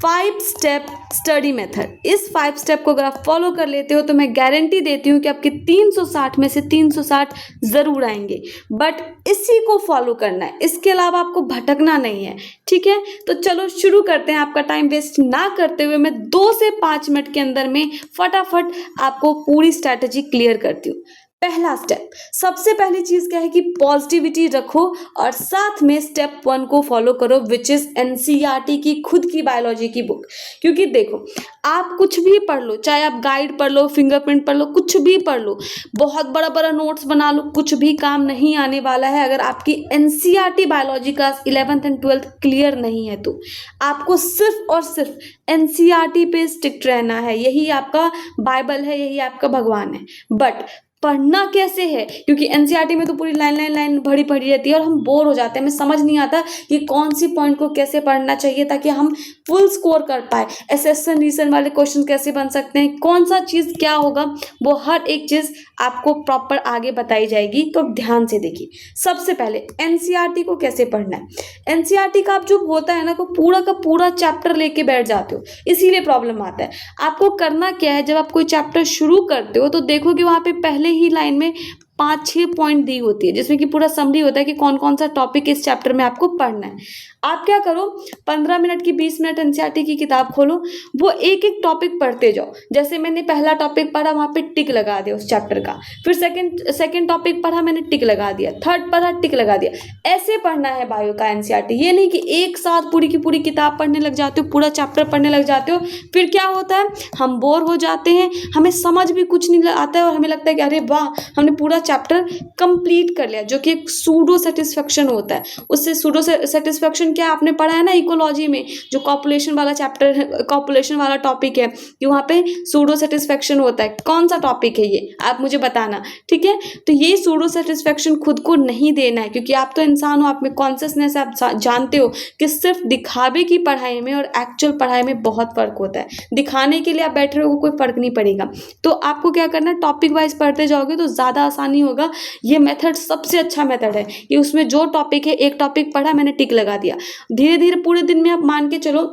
5 step study method. इस 5 step को अगर आप फॉलो कर लेते हो तो मैं गारंटी देती हूँ कि आपके 360 में से 360 ज़रूर आएंगे। बट इसी को फॉलो करना है, इसके अलावा आपको भटकना नहीं है। ठीक है, तो चलो शुरू करते हैं। आपका टाइम वेस्ट ना करते हुए मैं 2 से 5 मिनट के अंदर में फटाफट आपको पूरी स्ट्रैटेजी क्लियर करती हूँ। पहला स्टेप, सबसे पहली चीज क्या है कि पॉजिटिविटी रखो और साथ में स्टेप 1 को फॉलो करो, विच इज एनसीईआरटी की खुद की बायोलॉजी की बुक। क्योंकि देखो, आप कुछ भी पढ़ लो, चाहे आप गाइड पढ़ लो, फिंगरप्रिंट पढ़ लो, कुछ भी पढ़ लो, बहुत बड़ा बड़ा नोट्स बना लो, कुछ भी काम नहीं आने वाला है अगर आपकी एनसीईआरटी बायोलॉजी का 11th एंड 12th क्लियर नहीं है। तो आपको सिर्फ और सिर्फ एनसीईआरटी पे स्टिक रहना है, यही आपका बाइबल है, यही आपका भगवान है। बट पढ़ना कैसे है, क्योंकि एनसीईआरटी में तो पूरी लाइन भरी पड़ी रहती है और हम बोर हो जाते हैं, हमें समझ नहीं आता कि कौन सी पॉइंट को कैसे पढ़ना चाहिए ताकि हम फुल स्कोर कर पाए। एसेसन रीजन वाले क्वेश्चन कैसे बन सकते हैं, कौन सा चीज़ क्या होगा, वो हर एक चीज़ आपको प्रॉपर आगे बताई जाएगी। तो ध्यान से देखिए, सबसे पहले एनसीईआरटी को कैसे पढ़ना है। एनसीईआरटी का आप जो होता है ना, को पूरा का पूरा चैप्टर लेके बैठ जाते हो, इसीलिए प्रॉब्लम आता है। आपको करना क्या है, जब आप कोई चैप्टर शुरू करते हो तो देखो कि वहाँ पे पहले ही लाइन में 5-6 पॉइंट दी होती है, जिसमें कि पूरा समरी होता है कि कौन कौन सा टॉपिक इस चैप्टर में आपको पढ़ना है। आप क्या करो, 15 मिनट की 20 मिनट एनसीईआरटी की किताब खोलो, वो एक एक टॉपिक पढ़ते जाओ। जैसे मैंने पहला टॉपिक पढ़ा, वहाँ पे टिक लगा दिया उस चैप्टर का, फिर सेकंड टॉपिक पढ़ा, मैंने टिक लगा दिया, थर्ड पढ़ा, टिक लगा दिया। ऐसे पढ़ना है बायो का एनसीईआरटी, ये नहीं कि एक साथ पूरी की पूरी किताब पढ़ने लग जाते हो, पूरा चैप्टर पढ़ने लग जाते हो। फिर क्या होता है, हम बोर हो जाते हैं, हमें समझ भी कुछ नहीं आता है और हमें लगता है कि अरे वाह, हमने पूरा चैप्टर कंप्लीट कर लिया, जो कि एक सूडो सेटिस्फेक्शन होता है। उससे सूडो सेटिस्फेक्शन क्या आपने पढ़ा है ना इकोलॉजी में, जो कॉपुलेशन वाला चैप्टर है, कॉपुलेशन वाला टॉपिक है, कि वहाँ पे सूडो सेटिस्फेक्शन होता है। कौन सा टॉपिक है ये, आप मुझे बताना। ठीक है, तो ये सूडो सेटिस्फेक्शन खुद को नहीं देना है, क्योंकि आप तो इंसान हो, आप में कॉन्शियसनेस, आप जानते हो कि सिर्फ दिखावे की पढ़ाई में और एक्चुअल पढ़ाई में बहुत फर्क होता है। दिखाने के लिए आप बैठ रहे हो, कोई फर्क नहीं पड़ेगा। तो आपको क्या करना है, टॉपिक वाइज पढ़ते जाओगे तो ज़्यादा आसानी होगा। ये मेथड सबसे अच्छा मेथड है कि उसमें जो टॉपिक है, एक टॉपिक पढ़ा, मैंने टिक लगा दिया। धीरे धीरे पूरे दिन में आप मान के चलो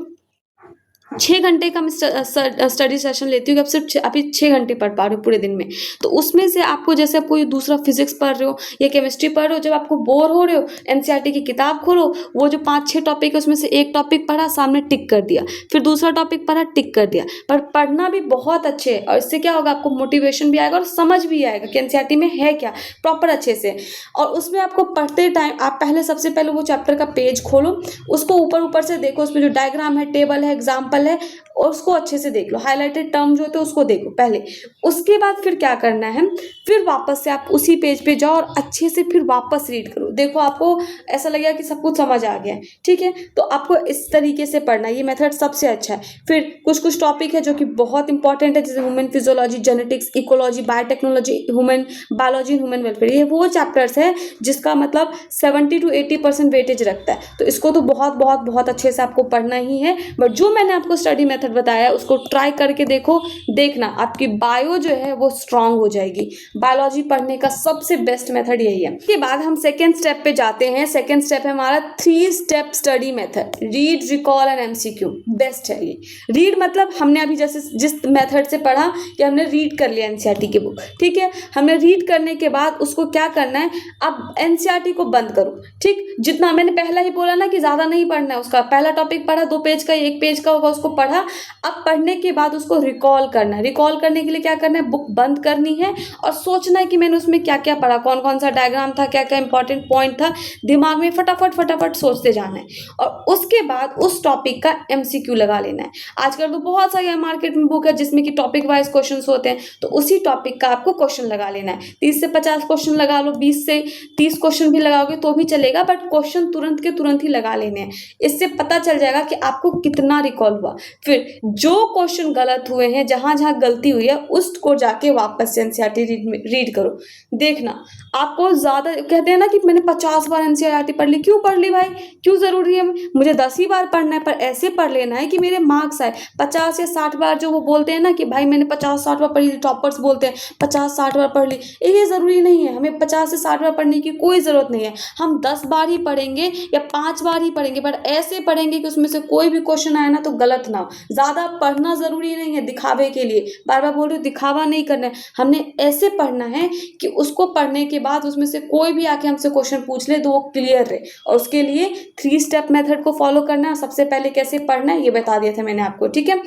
6 घंटे का मैं स्टडी सेशन लेती हूँ कि आप सिर्फ अभी 6 घंटे पढ़ पा रहे हो पूरे दिन में। तो उसमें से आपको, जैसे आप कोई दूसरा फिजिक्स पढ़ रहे हो या केमिस्ट्री पढ़ रहे हो, जब आपको बोर हो रहे हो, एनसीईआरटी की किताब खोलो, वो जो 5-6 टॉपिक है उसमें से एक टॉपिक पढ़ा, सामने टिक कर दिया, फिर दूसरा टॉपिक पढ़ा, टिक कर दिया। पर पढ़ना भी बहुत अच्छे है, और इससे क्या होगा, आपको मोटिवेशन भी आएगा और समझ भी आएगा कि एनसीईआरटी में है क्या प्रॉपर अच्छे से। और उसमें आपको पढ़ते टाइम आप पहले, सबसे पहले वो चैप्टर का पेज खोलो, उसको ऊपर से देखो, उसमें जो डायग्राम है, टेबल है, एग्जाम्पल है, और उसको अच्छे से देख लो। हाईलाइटेड टर्म जो होते हैं उसको देखो पहले। उसके बाद फिर क्या करना है, फिर वापस से आप उसी पेज पे जाओ और अच्छे से फिर वापस रीड करो। देखो, आपको ऐसा लगेगा कि सब कुछ समझ आ गया है। ठीक है, तो आपको इस तरीके से पढ़ना, ये मेथड सबसे अच्छा है। फिर कुछ टॉपिक है जो कि बहुत इंपॉर्टेंट है, जैसे human physiology, genetics, ecology, biotechnology, human biology, human welfare, ये वो चैप्टर्स है जिसका मतलब 70 to 80% वेटेज रखता है। तो इसको तो बहुत बहुत बहुत अच्छे से आपको पढ़ना ही है। बट जो मैंने आपको स्टडी मेथड बताया उसको ट्राई करके देखो, देखना आपकी बायो जो है वो स्ट्रांग हो जाएगी। बायोलॉजी पढ़ने का सबसे बेस्ट मेथड यही है। इसके बाद हम सेकेंड स्टेप पे जाते हैं। सेकेंड स्टेप है हमारा 3 step study method, read, recall and MCQ. Best है ये। रीड मतलब हमने अभी जैसे जिस मेथड से पढ़ा कि हमने रीड कर लिया एनसीईआरटी की बुक। ठीक है, हमने रीड करने के बाद उसको क्या करना है, अब एनसीईआरटी को बंद करो। ठीक, जितना मैंने पहला ही बोला ना कि ज़्यादा नहीं पढ़ना है, उसका पहला टॉपिक पढ़ा, 2 पेज का, 1 पेज का होगा, उसको पढ़ा। अब पढ़ने के बाद उसको रिकॉल करना है। रिकॉल करने के लिए क्या करना है, बुक बंद करनी है और सोचना है कि मैंने उसमें क्या क्या पढ़ा, कौन कौन सा डायग्राम था, क्या क्या इंपॉर्टेंट पॉइंट था, दिमाग में फटाफट सोचते जाना है। और उसके बाद उस टॉपिक का एमसीक्यू लगा लेना है। आजकल तो बहुत सारी मार्केट में बुक है जिसमें कि टॉपिक वाइज क्वेश्चन होते हैं, तो उसी टॉपिक का आपको क्वेश्चन लगा लेना है। 30 से 50 क्वेश्चन लगा लो, 20 से 30 क्वेश्चन भी लगाओगे तो भी चलेगा, बट क्वेश्चन तुरंत के तुरंत ही लगा लेने हैं। इससे पता चल जाएगा कि आपको कितना रिकॉल हुआ। फिर फिर जो क्वेश्चन गलत हुए हैं, जहां जहां गलती हुई है उसको जाके वापस से एनसीईआरटी रीड करो। देखना आपको ज्यादा कहते हैं ना कि मैंने 50 बार एनसीईआरटी पढ़ ली, क्यों पढ़ ली भाई, क्यों जरूरी है, मुझे 10 ही बार पढ़ना है, पर ऐसे पढ़ लेना है कि मेरे मार्क्स आए। 50 या 60 बार जो वो बोलते हैं ना कि भाई मैंने 50-60 बार पढ़ी, टॉपर्स बोलते हैं 50-60 बार पढ़ ली, ये जरूरी नहीं है। हमें 50 से 60 बार पढ़ने की कोई जरूरत नहीं है। हम 10 बार ही पढ़ेंगे या 5 बार ही पढ़ेंगे, पर ऐसे पढ़ेंगे कि उसमें से कोई भी क्वेश्चन आए ना तो गलत ना हो। ज्यादा पढ़ना जरूरी नहीं है दिखावे के लिए, बार बार बोल रही हूँ, दिखावा नहीं करना है। हमने ऐसे पढ़ना है कि उसको पढ़ने के बाद उसमें से कोई भी आके हमसे क्वेश्चन पूछ ले तो वो क्लियर रहे। और उसके लिए 3 स्टेप मेथड को फॉलो करना है। सबसे पहले कैसे पढ़ना है ये बता दिया था मैंने आपको, ठीक है।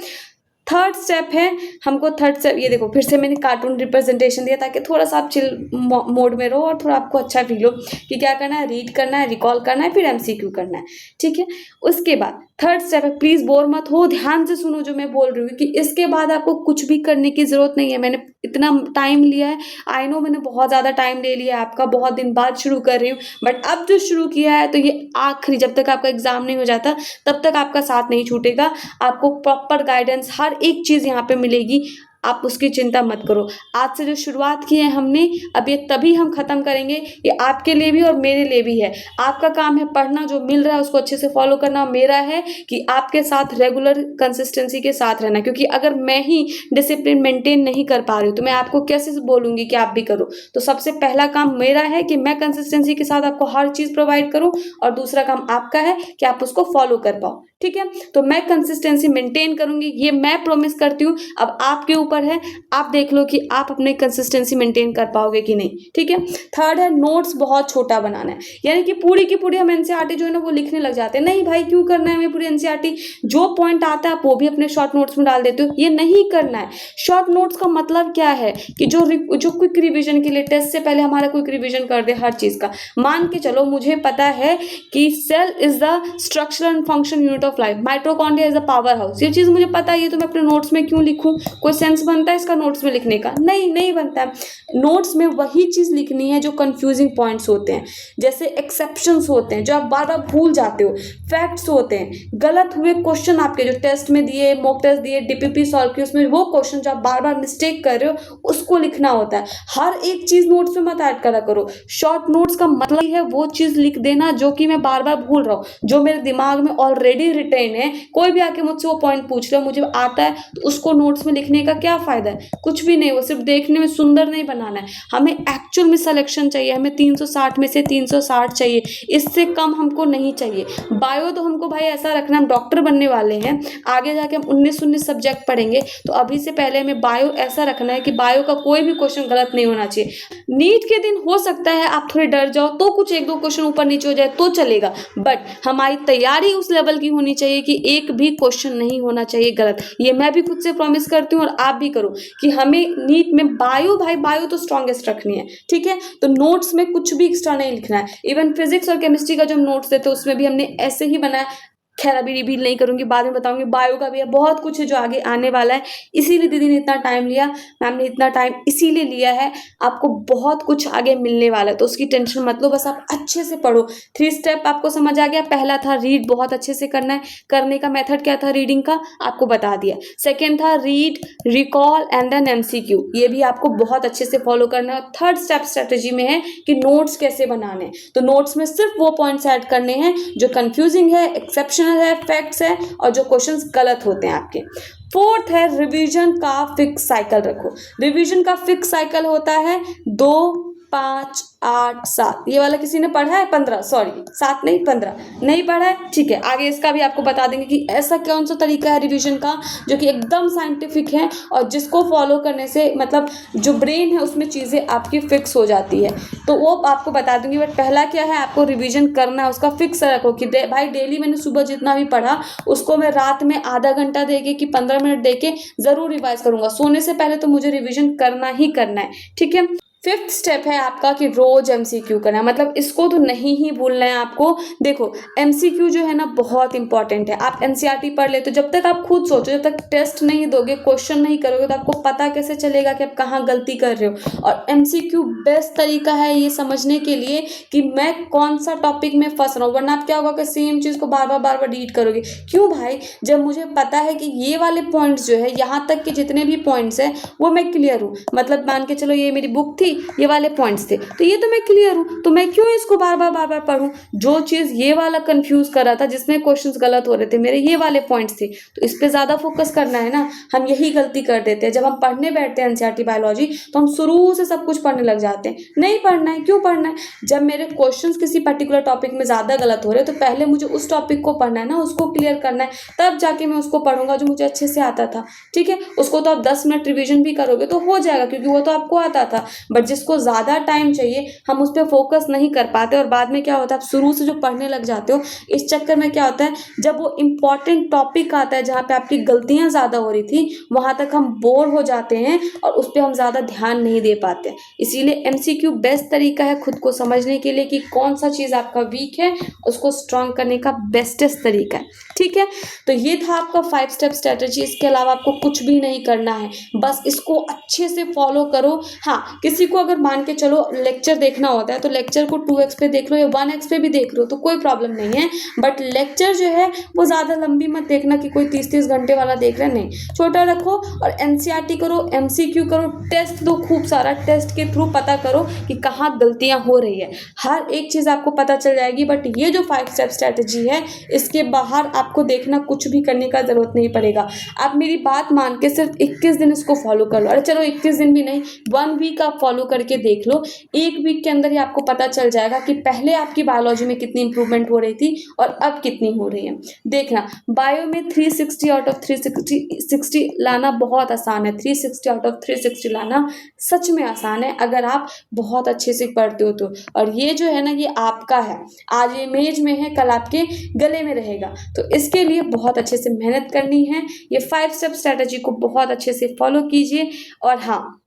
थर्ड स्टेप है हमको, थर्ड स्टेप ये देखो, फिर से मैंने कार्टून रिप्रेजेंटेशन दिया ताकि थोड़ा सा आप चिल मोड में रहो और थोड़ा आपको अच्छा फील हो कि क्या करना है, रीड करना है, रिकॉल करना है, फिर एमसीक्यू करना है, ठीक है। उसके बाद थर्ड स्टेप है, प्लीज बोर मत हो, ध्यान से सुनो जो मैं बोल रही हूँ, कि इसके बाद आपको कुछ भी करने की जरूरत नहीं है। मैंने इतना टाइम लिया है, आई नो मैंने बहुत ज़्यादा टाइम ले लिया है आपका, बहुत दिन बाद शुरू कर रही हूँ, बट अब जो शुरू किया है तो ये आखिरी, जब तक आपका एग्जाम नहीं हो जाता तब तक आपका साथ नहीं छूटेगा। आपको प्रॉपर गाइडेंस हर एक चीज़ यहाँ पे मिलेगी, आप उसकी चिंता मत करो। आज से जो शुरुआत की है हमने, अब ये तभी हम ख़त्म करेंगे, ये आपके लिए भी और मेरे लिए भी है। आपका काम है पढ़ना, जो मिल रहा है उसको अच्छे से फॉलो करना। मेरा है कि आपके साथ रेगुलर कंसिस्टेंसी के साथ रहना, क्योंकि अगर मैं ही डिसिप्लिन मेंटेन नहीं कर पा रही हूँ तो मैं आपको कैसे बोलूँगी कि आप भी करो। तो सबसे पहला काम मेरा है कि मैं कंसिस्टेंसी के साथ आपको हर चीज़ प्रोवाइड करूँ, और दूसरा काम आपका है कि आप उसको फॉलो कर पाओ, ठीक है। तो मैं कंसिस्टेंसी मेंटेन करूंगी, ये मैं प्रॉमिस करती हूँ। अब आपके ऊपर है, आप देख लो कि आप अपनी कंसिस्टेंसी मेंटेन कर पाओगे कि नहीं, ठीक है। थर्ड है, नोट्स बहुत छोटा बनाना है, यानी कि पूरी की पूरी हम एनसीईआरटी जो है ना वो लिखने लग जाते हैं। नहीं भाई, क्यों करना है हमें पूरी एनसीईआरटी, जो पॉइंट आता है आप वो भी अपने शॉर्ट नोट्स में डाल देते हो, ये नहीं करना है। शॉर्ट नोट्स का मतलब क्या है कि जो क्विक रिविजन के लिए, टेस्ट से पहले हमारा क्विक रिविजन कर दे हर चीज का। मान के चलो मुझे पता है कि cell is the structure and function unit of life, mitochondria is the powerhouse, ये चीज मुझे पता है, ये तो मैं अपने नोट्स में क्यों लिखूं, कोई सेंस बनता है इसका नोट्स में लिखने का? नहीं बनता है। नोट्स में वही चीज लिखनी है जो कंफ्यूजिंग पॉइंट्स होते हैं, जैसे एक्सेप्शंस होते हैं जो आप बार बार भूल जाते हो, फैक्ट्स होते हैं, गलत हुए क्वेश्चन आपके जो टेस्ट में दिए, मॉक टेस्ट दिए, डीपीपी सॉल्व किए, उसमें वो क्वेश्चन जो आप बार बार मिस्टेक कर रहे हो उसको लिखना होता है। हर एक चीज नोट्स में मत ऐड करा करो। शॉर्ट नोट्स का मतलब है वो चीज लिख देना जो कि मैं बार बार भूल रहा हूँ, जो मेरे दिमाग में ऑलरेडी रिटेन है। कोई भी आके मुझसे वो पॉइंट पूछ रहा है, मुझे आता है, तो उसको नोट्स में लिखने का क्या फायदा है? कुछ भी नहीं, वो सिर्फ देखने में सुंदर नहीं बनाना है, हमें एक्चुअल में सिलेक्शन चाहिए। हमें 360 में से 360 चाहिए, इससे कम हमको नहीं चाहिए। बायो तो हमको भाई ऐसा रखना, हम डॉक्टर बनने वाले हैं, आगे जाके हम 19 सब्जेक्ट पढ़ेंगे, तो अभी से पहले हमें बायो ऐसा रखना है कि बायो का कोई भी क्वेश्चन गलत नहीं होना चाहिए। नीट के दिन हो सकता है आप थोड़े डर जाओ तो कुछ 1-2 क्वेश्चन ऊपर नीचे हो जाए तो चलेगा, बट हमारी तैयारी उस लेवल की होनी चाहिए कि एक भी क्वेश्चन नहीं होना चाहिए गलत। ये मैं भी खुद से प्रॉमिस करती हूँ और आप भी करो कि हमें नीट में बायो, भाई बायो तो स्ट्रॉन्गेस्ट रखनी है, ठीक है। तो नोट्स में कुछ भी एक्स्ट्रा नहीं लिखना है। इवन फिजिक्स और केमिस्ट्री का जो नोट्स देते हैं उसमें भी हमने ऐसे ही बनाया। खैर अभी रिवील नहीं करूंगी, बाद में बताऊंगी। बायो का भी है, बहुत कुछ है जो आगे आने वाला है, इसीलिए दीदी ने इतना टाइम लिया, मैम ने इतना टाइम इसीलिए लिया है। आपको बहुत कुछ आगे मिलने वाला है, तो उसकी टेंशन मत लो, बस आप अच्छे से पढ़ो। 3 स्टेप आपको समझ आ गया। पहला था रीड, बहुत अच्छे से करना है। करने का मेथड क्या था रीडिंग का, आपको बता दिया। सेकेंड था read, recall and then MCQ, ये भी आपको बहुत अच्छे से फॉलो करना है। थर्ड स्टेप स्ट्रेटेजी में है कि नोट्स कैसे बनाने, तो नोट्स में सिर्फ वो पॉइंट्स ऐड करने हैं जो कंफ्यूजिंग है, एक्सेप्शनल है, फैक्ट्स है, और जो क्वेश्चंस गलत होते हैं आपके। फोर्थ है रिवीजन का फिक्स साइकिल रखो। रिवीजन का फिक्स साइकिल होता है 2, 5, 8, 7। ये वाला किसी ने पढ़ा है? 15, सॉरी 7 नहीं 15 नहीं पढ़ा है, ठीक है। आगे इसका भी आपको बता देंगे कि ऐसा कौन सा तरीका है रिवीजन का जो कि एकदम साइंटिफिक है और जिसको फॉलो करने से मतलब जो ब्रेन है उसमें चीज़ें आपकी फिक्स हो जाती है, तो वो आपको बता दूंगी। बट पहला क्या है, आपको रिविजन करना है, उसका फिक्स रखो कि भाई डेली मैंने सुबह जितना भी पढ़ा उसको मैं रात में आधा घंटा देके कि 15 मिनट देके ज़रूर रिवाइज करूंगा। सोने से पहले तो मुझे रिविजन करना ही करना है, ठीक है। फिफ्थ स्टेप है आपका कि रोज एमसीक्यू करना है, मतलब इसको तो नहीं ही भूलना है आपको। देखो एमसीक्यू जो है ना बहुत इंपॉर्टेंट है। आप एनसीईआरटी पढ़ लेते हो, जब तक आप खुद सोचो, जब तक टेस्ट नहीं दोगे, क्वेश्चन नहीं करोगे, तो आपको पता कैसे चलेगा कि आप कहाँ गलती कर रहे हो। और एमसीक्यू बेस्ट तरीका है ये समझने के लिए कि मैं कौन सा टॉपिक में फंस रहा हूँ, वरना आप क्या होगा कि सेम चीज़ को बार बार रीड करोगे। क्यों भाई, जब मुझे पता है कि ये वाले पॉइंट्स जो है, यहाँ तक के जितने भी पॉइंट्स हैं वो मैं क्लियर हूँ, मतलब मान के चलो ये मेरी बुक थी, ये वाले पॉइंट्स थे, तो ये तो मैं क्लियर हूँ, तो मैं क्यों इसको बार बार पढूं। जो चीज़ ये वाला कंफ्यूज कर रहा था, जिसमें क्वेश्चंस गलत हो रहे थे, मेरे ये वाले पॉइंट्स थे, तो इस पे ज़्यादा फोकस करना है ना। हम यही गलती कर देते हैं, जब हम पढ़ने बैठते हैं एनसीईआरटी बायोलॉजी, तो हम शुरू से सब कुछ पढ़ने लग जाते हैं। नहीं पढ़ना है, क्यों पढ़ना है। जब मेरे क्वेश्चंस किसी पर्टिकुलर टॉपिक में ज़्यादा गलत हो रहे हैं, तो पहले मुझे उस टॉपिक को पढ़ना है ना, उसको क्लियर करना है, तब जाके मैं उसको पढ़ूंगा जो मुझे अच्छे से आता था। ठीक है, उसको तो आप 10 मिनट रिविजन भी करोगे तो हो जाएगा, क्योंकि वो तो आपको आता था। बट जिसको ज़्यादा टाइम चाहिए, हम उस पर फोकस नहीं कर पाते, और बाद में क्या होता है, आप शुरू से जो पढ़ने लग जाते हो, इस चक्कर में क्या होता है, जब वो इंपॉर्टेंट टॉपिक आता है जहाँ पे आपकी गलतियाँ ज़्यादा हो रही थी, वहाँ तक हम बोर हो जाते हैं और उस पर हम ज़्यादा ध्यान नहीं दे पाते। इसीलिए एमसीक्यू बेस्ट तरीका है खुद को समझने के लिए कि कौन सा चीज़ आपका वीक है, उसको स्ट्रॉन्ग करने का बेस्टेस्ट तरीका है। ठीक है, तो ये था आपका 5 स्टेप स्ट्रेटजी। इसके अलावा आपको कुछ भी नहीं करना है, बस इसको अच्छे से फॉलो करो। हाँ, किसी को अगर मान के चलो लेक्चर देखना होता है, तो लेक्चर को 2x पे देख लो या 1x पे भी देख लो, तो कोई प्रॉब्लम नहीं है। बट लेक्चर जो है वो ज़्यादा लंबी मत देखना कि कोई 30-30 घंटे वाला देख रहा है, नहीं, छोटा रखो। और एनसीईआरटी करो, एमसीक्यू करो, टेस्ट दो खूब सारा, टेस्ट के थ्रू पता करो कि कहाँ गलतियाँ हो रही है, हर एक चीज़ आपको पता चल जाएगी। बट ये जो 5 स्टेप स्ट्रेटजी है, इसके बाहर आपको देखना, कुछ भी करने का ज़रूरत नहीं पड़ेगा। आप मेरी बात मान के सिर्फ 21 दिन इसको फॉलो कर लो। अरे चलो 21 दिन भी नहीं, 1 वीक आप फॉलो करके देख लो। 1 वीक के अंदर ही आपको पता चल जाएगा कि पहले आपकी बायोलॉजी में कितनी इंप्रूवमेंट हो रही थी और अब कितनी हो रही है। देखना, बायो में 360 आउट ऑफ 360 लाना बहुत आसान है। 360 आउट ऑफ 360 लाना सच में आसान है, अगर आप बहुत अच्छे से पढ़ते हो तो। और ये जो है ना, ये आपका है, आज इमेज में है, कल आपके गले में रहेगा। तो इसके लिए बहुत अच्छे से मेहनत करनी है। ये 5 स्टेप स्ट्रेटजी को बहुत अच्छे से फॉलो कीजिए। और हाँ,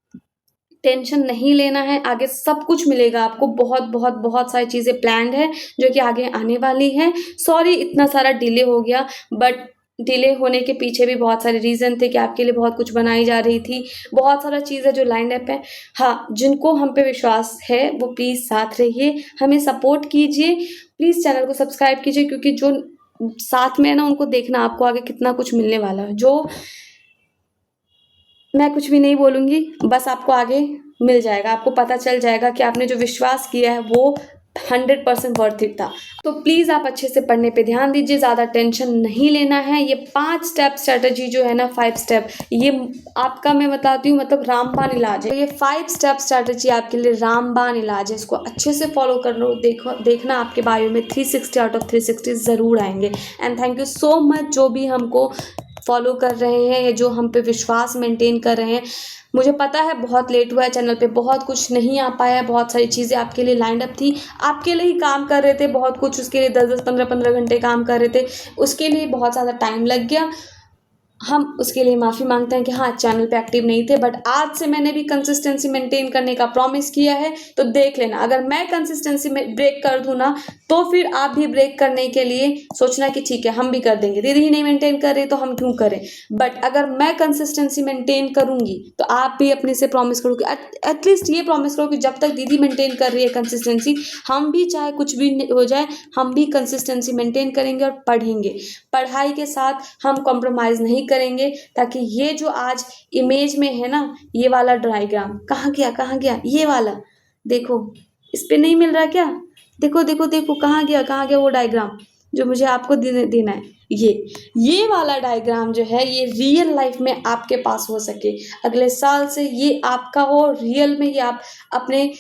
टेंशन नहीं लेना है, आगे सब कुछ मिलेगा आपको। बहुत बहुत बहुत सारी चीज़ें प्लान्ड है जो कि आगे आने वाली है। सॉरी इतना सारा डिले हो गया, बट डिले होने के पीछे भी बहुत सारे रीज़न थे कि आपके लिए बहुत कुछ बनाई जा रही थी, बहुत सारा चीज़ है जो लाइन अप है। हाँ, जिनको हम पे विश्वास है वो प्लीज़ साथ रहिए, हमें सपोर्ट कीजिए, प्लीज़ चैनल को सब्सक्राइब कीजिए, क्योंकि जो साथ में है ना, उनको देखना आपको आगे कितना कुछ मिलने वाला है। जो मैं कुछ भी नहीं बोलूँगी, बस आपको आगे मिल जाएगा, आपको पता चल जाएगा कि आपने जो विश्वास किया है वो 100% वर्थ इट था। तो प्लीज़ आप अच्छे से पढ़ने पे ध्यान दीजिए, ज़्यादा टेंशन नहीं लेना है। ये 5 स्टेप स्ट्रेटजी जो है ना, 5 स्टेप, ये आपका मैं बताती हूँ, मतलब रामबाण इलाज है। तो ये 5 स्टेप स्ट्रेटजी आपके लिए रामबाण इलाज है, इसको अच्छे से फॉलो कर लो। देखना आपके बायो में 360 आउट ऑफ 360 ज़रूर आएंगे। And thank you so much जो भी हमको फॉलो कर रहे हैं, या जो हम पे विश्वास मेंटेन कर रहे हैं। मुझे पता है बहुत लेट हुआ है, चैनल पे बहुत कुछ नहीं आ पाया है, बहुत सारी चीज़ें आपके लिए लाइंड अप थी, आपके लिए ही काम कर रहे थे बहुत कुछ, उसके लिए 10-10 15-15 घंटे काम कर रहे थे, उसके लिए बहुत ज़्यादा टाइम लग गया। हम उसके लिए माफ़ी मांगते हैं कि हाँ, चैनल पे एक्टिव नहीं थे। बट आज से मैंने भी कंसिस्टेंसी मेंटेन करने का प्रॉमिस किया है, तो देख लेना, अगर मैं कंसिस्टेंसी में ब्रेक कर दूँ ना, तो फिर आप भी ब्रेक करने के लिए सोचना कि ठीक है हम भी कर देंगे, दीदी ही नहीं मेंटेन कर रही तो हम क्यों करें। बट अगर मैं कंसिस्टेंसी मेंटेन करूँगी, तो आप भी अपने से प्रॉमिस करो कि एटलीस्ट ये प्रॉमिस करो कि जब तक दीदी मेंटेन कर रही है कंसिस्टेंसी, हम भी, चाहे कुछ भी हो जाए, हम भी कंसिस्टेंसी मेंटेन करेंगे और पढ़ेंगे। पढ़ाई के साथ हम कॉम्प्रोमाइज़ नहीं करेंगे, ताकि ये जो आज इमेज में है ना, ये वाला डायग्राम कहाँ गया, ये वाला देखो, इस पे नहीं मिल रहा क्या, देखो देखो देखो, कहाँ गया वो डायग्राम जो मुझे आपको देना है। ये वाला डायग्राम जो है, ये रियल लाइफ में आपके पास हो सके, अगले साल से ये आपका हो, रियल में ये आप अपने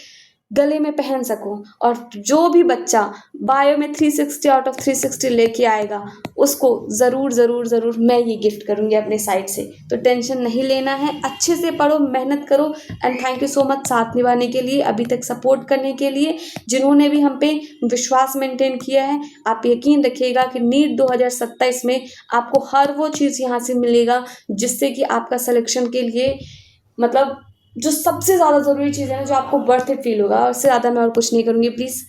गले में पहन सको। और जो भी बच्चा बायो में 360 आउट ऑफ 360 लेके आएगा, उसको ज़रूर ज़रूर ज़रूर मैं ये गिफ्ट करूँगी अपने साइड से। तो टेंशन नहीं लेना है, अच्छे से पढ़ो, मेहनत करो। And thank you so much साथ निभाने के लिए, अभी तक सपोर्ट करने के लिए, जिन्होंने भी हम पे विश्वास मेंटेन किया है। आप यकीन रखिएगा कि नीट 2027 में आपको हर वो चीज़ यहाँ से मिलेगा जिससे कि आपका सिलेक्शन के लिए, मतलब जो सबसे ज़्यादा ज़रूरी चीज़ है ना, जो आपको वर्थ इट फील होगा, और उससे ज़्यादा मैं और कुछ नहीं करूँगी। प्लीज़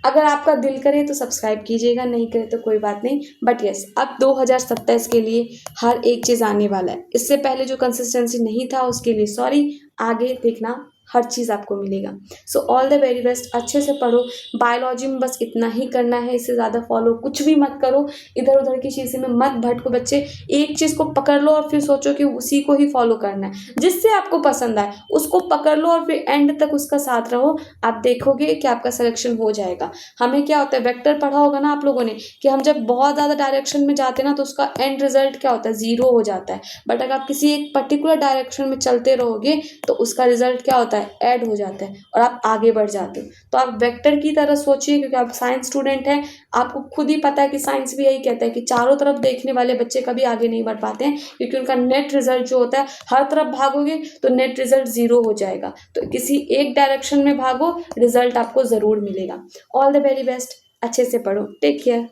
अगर आपका दिल करे तो सब्सक्राइब कीजिएगा, नहीं करे तो कोई बात नहीं। बट येस, अब 2027 के लिए हर एक चीज़ आने वाला है। इससे पहले जो कंसिस्टेंसी नहीं था उसके लिए सॉरी, आगे देखना हर चीज़ आपको मिलेगा। So all the very best, अच्छे से पढ़ो। बायोलॉजी में बस इतना ही करना है, इससे ज़्यादा फॉलो कुछ भी मत करो, इधर उधर की चीज़ें में मत भटको बच्चे। एक चीज़ को पकड़ लो और फिर सोचो कि उसी को ही फॉलो करना है, जिससे आपको पसंद आए उसको पकड़ लो और फिर एंड तक उसका साथ रहो। आप देखोगे कि आपका सिलेक्शन हो जाएगा। हमें क्या होता है, वेक्टर पढ़ा होगा ना आप लोगों ने, कि हम जब बहुत ज़्यादा डायरेक्शन में जाते हैं ना तो उसका एंड रिजल्ट क्या होता है, ज़ीरो हो जाता है। बट अगर आप किसी एक पर्टिकुलर डायरेक्शन में चलते रहोगे तो उसका रिजल्ट क्या होता है, ऐड हो जाता है और आप आगे बढ़ जाते हो। तो आप वेक्टर की तरह सोचिए, क्योंकि आप साइंस स्टूडेंट हैं। आपको खुद ही पता है कि साइंस भी यही कहता है कि चारों तरफ देखने वाले बच्चे कभी आगे नहीं बढ़ पाते हैं, क्योंकि उनका नेट रिजल्ट जो होता है, हर तरफ भागोगे तो नेट रिजल्ट ज़ीरो हो जाएगा। तो किसी एक डायरेक्शन में भागो, रिजल्ट आपको ज़रूर मिलेगा। ऑल द वेरी बेस्ट, अच्छे से पढ़ो, टेक केयर।